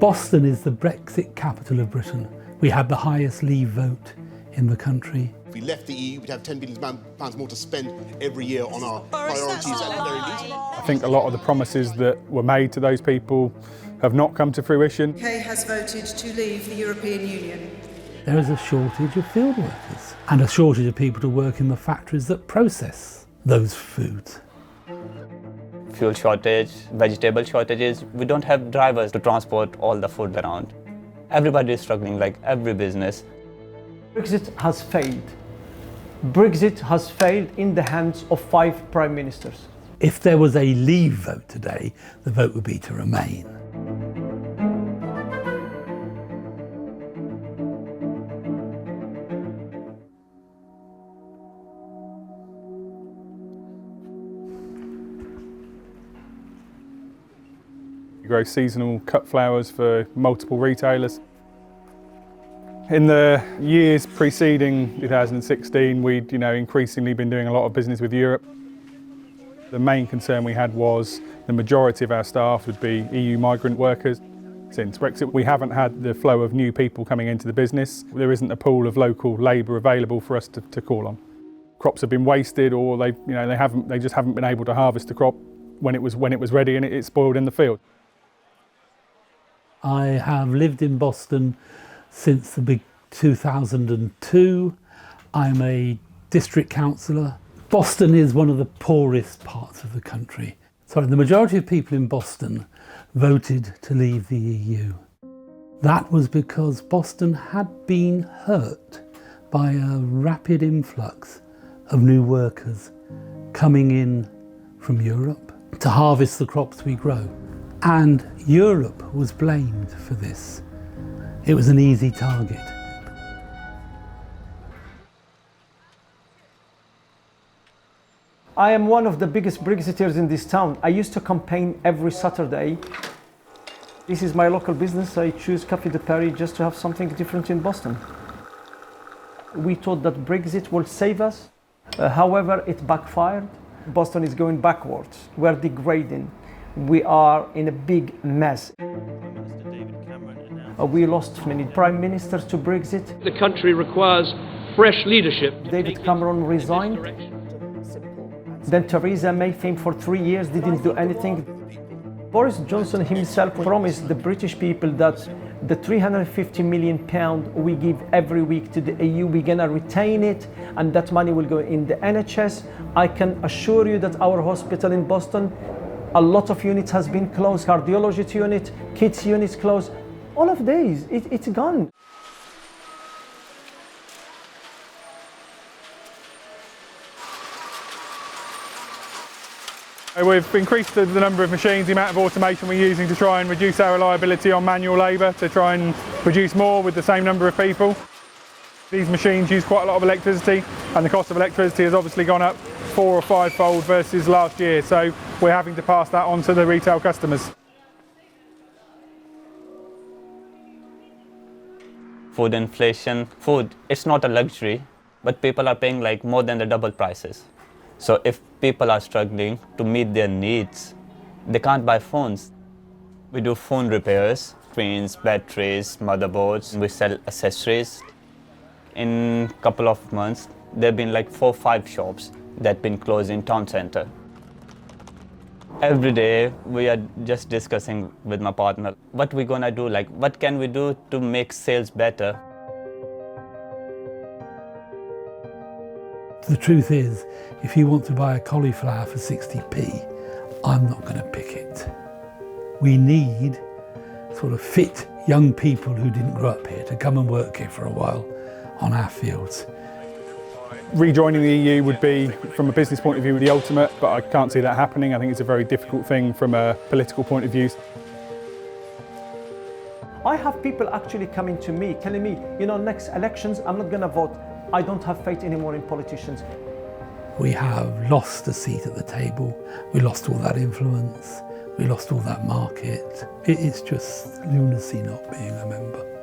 Boston is the Brexit capital of Britain. We had the highest leave vote in the country. If we left the EU, we'd have £10 billion more to spend every year on our priorities at the very least. I think a lot of the promises that were made to those people have not come to fruition. The UK has voted to leave the European Union. There is a shortage of field workers and a shortage of people to work in the factories that process those foods. Fuel shortage, vegetable shortages. We don't have drivers to transport all the food around. Everybody is struggling, like every business. Brexit has failed. Brexit has failed in the hands of 5 prime ministers. If there was a leave vote today, the vote would be to remain. We grow seasonal cut flowers for multiple retailers. In the years preceding 2016, we'd increasingly been doing a lot of business with Europe. The main concern we had was the majority of our staff would be EU migrant workers. Since Brexit, we haven't had the flow of new people coming into the business. There isn't a pool of local labour available for us to call on. Crops have been wasted, or they just haven't been able to harvest the crop when it was ready, and it spoiled in the field. I have lived in Boston since the big 2002. I'm a district councillor. Boston is one of the poorest parts of the country. So the majority of people in Boston voted to leave the EU. That was because Boston had been hurt by a rapid influx of new workers coming in from Europe to harvest the crops we grow. And Europe was blamed for this. It was an easy target. I am one of the biggest Brexiteers in this town. I used to campaign every Saturday. This is my local business. I choose Café de Paris just to have something different in Boston. We thought that Brexit will save us. However, it backfired. Boston is going backwards. We're degrading. We are in a big mess. We lost many prime ministers to Brexit. The country requires fresh leadership. David Cameron resigned. Then Theresa May came for 3 years, didn't do anything. Boris Johnson himself promised the British people that the £350 million we give every week to the EU, we're gonna retain it, and that money will go in the NHS. I can assure you that our hospital in Boston, a lot of units has been closed, cardiology unit, kids units closed. All of these, it's gone. We've increased the number of machines, the amount of automation we're using to try and reduce our reliability on manual labour, to try and produce more with the same number of people. These machines use quite a lot of electricity, and the cost of electricity has obviously gone up 4 or 5-fold versus last year, so we're having to pass that on to the retail customers. Food inflation. Food, it's not a luxury, but people are paying like more than the double prices. So if people are struggling to meet their needs, they can't buy phones. We do phone repairs, screens, batteries, motherboards. We sell accessories. In a couple of months, there have been like 4 or 5 shops that have been closed in town centre. Every day we are just discussing with my partner, what we're gonna do, like what can we do to make sales better. The truth is, if you want to buy a cauliflower for 60p, I'm not going to pick it. We need sort of fit young people who didn't grow up here to come and work here for a while on our fields. Rejoining the EU would be, from a business point of view, the ultimate, but I can't see that happening. I think it's a very difficult thing from a political point of view. I have people actually coming to me, telling me, next elections, I'm not going to vote. I don't have faith anymore in politicians. We have lost a seat at the table. We lost all that influence. We lost all that market. It's just lunacy not being a member.